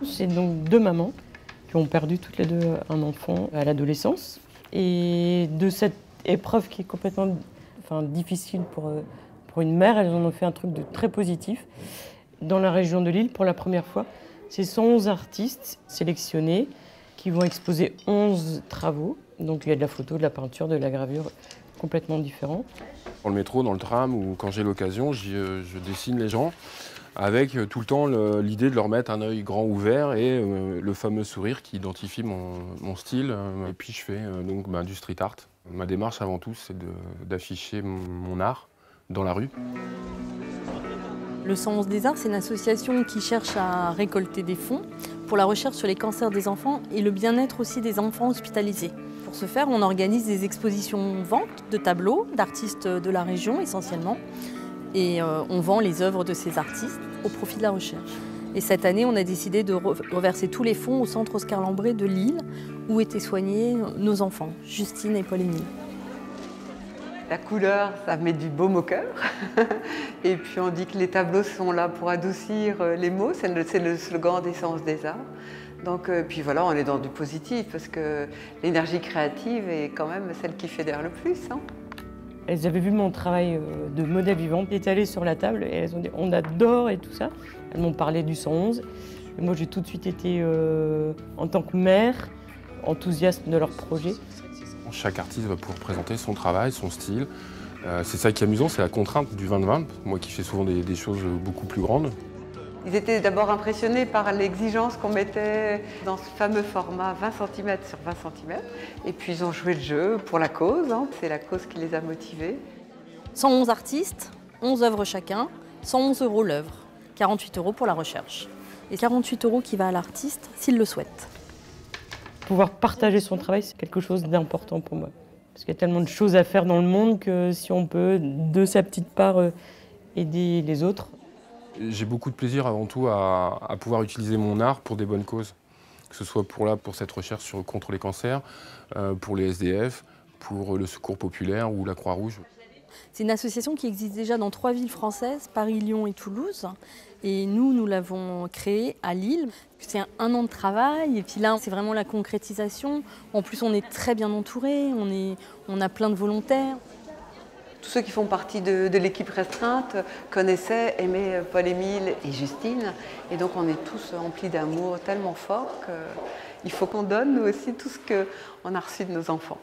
C'est donc deux mamans qui ont perdu toutes les deux un enfant à l'adolescence. Et de cette épreuve qui est complètement difficile pour une mère, elles en ont fait un truc de très positif. Dans la région de Lille, pour la première fois, c'est 111 artistes sélectionnés qui vont exposer 11 travaux. Donc il y a de la photo, de la peinture, de la gravure, complètement différents. Dans le métro, dans le tram, ou quand j'ai l'occasion, je dessine les gens avec tout le temps l'idée de leur mettre un œil grand ouvert et le fameux sourire qui identifie mon style. Et puis je fais donc du street art. Ma démarche avant tout, c'est d'afficher mon art dans la rue. Le 111 des Arts, c'est une association qui cherche à récolter des fonds pour la recherche sur les cancers des enfants et le bien-être aussi des enfants hospitalisés. Pour ce faire, on organise des expositions-ventes de tableaux d'artistes de la région essentiellement. Et on vend les œuvres de ces artistes au profit de la recherche. Et cette année, on a décidé de reverser tous les fonds au centre Oscar Lambré de Lille, où étaient soignés nos enfants, Justine et Paul-Émile. La couleur, ça met du baume au cœur. Et puis on dit que les tableaux sont là pour adoucir les mots, c'est le slogan des 111 des Arts. Donc, puis voilà, on est dans du positif, parce que l'énergie créative est quand même celle qui fédère le plus. Hein. Elles avaient vu mon travail de modèle vivant étalé sur la table et elles ont dit on adore et tout ça. Elles m'ont parlé du 111. Et moi j'ai tout de suite été, en tant que mère, enthousiaste de leur projet. Chaque artiste va pouvoir présenter son travail, son style. C'est ça qui est amusant, c'est la contrainte du 20-20, moi qui fais souvent des choses beaucoup plus grandes. Ils étaient d'abord impressionnés par l'exigence qu'on mettait dans ce fameux format 20 cm sur 20 cm. Et puis ils ont joué le jeu pour la cause, hein. C'est la cause qui les a motivés. 111 artistes, 11 œuvres chacun, 111 € l'œuvre, 48 € pour la recherche. Et 48 € qui va à l'artiste s'il le souhaite. Pouvoir partager son travail, c'est quelque chose d'important pour moi. Parce qu'il y a tellement de choses à faire dans le monde que si on peut, de sa petite part, aider les autres. J'ai beaucoup de plaisir avant tout à pouvoir utiliser mon art pour des bonnes causes. Que ce soit pour cette recherche contre les cancers, pour les SDF, pour le Secours populaire ou la Croix-Rouge. C'est une association qui existe déjà dans 3 villes françaises, Paris, Lyon et Toulouse. Et nous l'avons créée à Lille. C'est un an de travail et puis là, c'est vraiment la concrétisation. En plus, on est très bien entourés, on a plein de volontaires. Tous ceux qui font partie de l'équipe restreinte connaissaient, aimaient Paul-Émile et Justine. Et donc on est tous emplis d'amour tellement fort qu'il faut qu'on donne nous aussi tout ce qu'on a reçu de nos enfants.